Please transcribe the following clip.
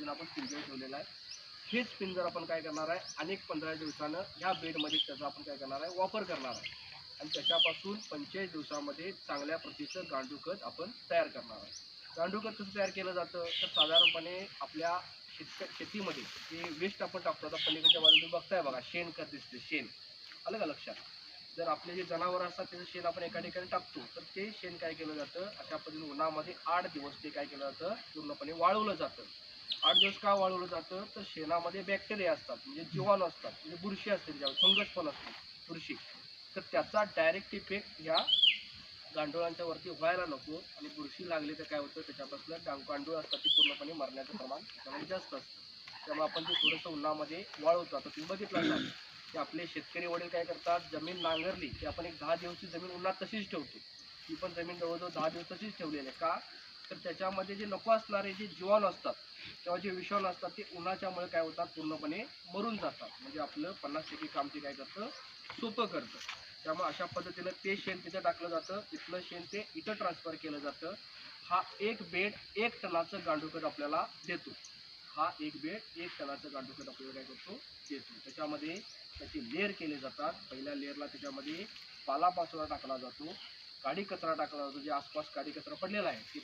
पद्धतीने आपण पिंजर ठेवलेला आहे. हेच पिंजर आपण काय करणार आहे, अनेक 15 दिवसानं ह्या बेडमध्ये त्याचा आपण काय करणार आहे, वापर करणार आहे आणि त्याच्यापासून 45 दिवसामध्ये चांगल्या प्रतीचं गांडूळ आपण तयार करणार आहे. गांडूळ कसं तयार केलं जातं, तर साधारणपणे आपल्या शेतीमध्ये जे वेस्ट आपण टाकतो, आता पलीकडच्या बाजूला बघताय बघा, शेणखत दिसते, शेण आलं का लक्षात. जर आपले जे जनावरं असतात त्याचं शेण आपण एका ठिकाणी टाकतो, तर ते शेण काय केलं जातं, अशा पद्धतीने उन्हामध्ये 8 दिवस ते काय केलं जातं, पूर्णपणे वाळवलं जातं. 8 दिवस का वाळवलं जातं, तर शेणामध्ये बॅक्टेरिया असतात, म्हणजे जीवाणू असतात, म्हणजे बुरशी असते, त्याच्यावर फंगस पण असते, बुरशी. तर त्याचा डायरेक्ट इफेक्ट ह्या गांडुळांच्या वरती व्हायला नको आणि बुरशी लागली तर काय होतं, त्याच्यापासून गांडूळ असतात ते पूर्णपणे मरण्याचं प्रमाण त्याच्यामध्ये जास्त असतं. त्यामुळे आपण ते थोडंसं उन्हामध्ये वाळवतो. आता तुम्ही बघितलं असाल की आपले शेतकरी वडील काय करतात, जमीन नांगरली की आपण एक 10 दिवसची जमीन उन्हात तशीच ठेवतो. ती पण जमीन जवळजवळ 10 दिवस तशीच ठेवलेली आहे. का? तर त्याच्यामध्ये जे नको असणारे जे जीवाणू असतात किंवा जे विषाणू असतात ते उन्हाच्यामुळे काय होतात, पूर्णपणे मरून जातात. म्हणजे आपलं 50% काम ते काय करतं, सोपं करतं. त्यामुळे अशा पद्धतीनं ते शेण तिथं टाकलं जातं, तिथलं शेण ते इथं ट्रान्सफर केलं जातं. हा एक बेड 1 टनाचं गांडूळ आपल्याला देतो. हा एक बेड 1 टनाचं गांडूळ आपल्याला काय करतो, देतो. त्याच्यामध्ये त्याचे लेअर केले जातात. पहिल्या लेअरला त्याच्यामध्ये पालापाचोळा टाकला जातो, काडी कचरा टाकला जातो, जे आसपास काडी कचरा पडलेला आहे ते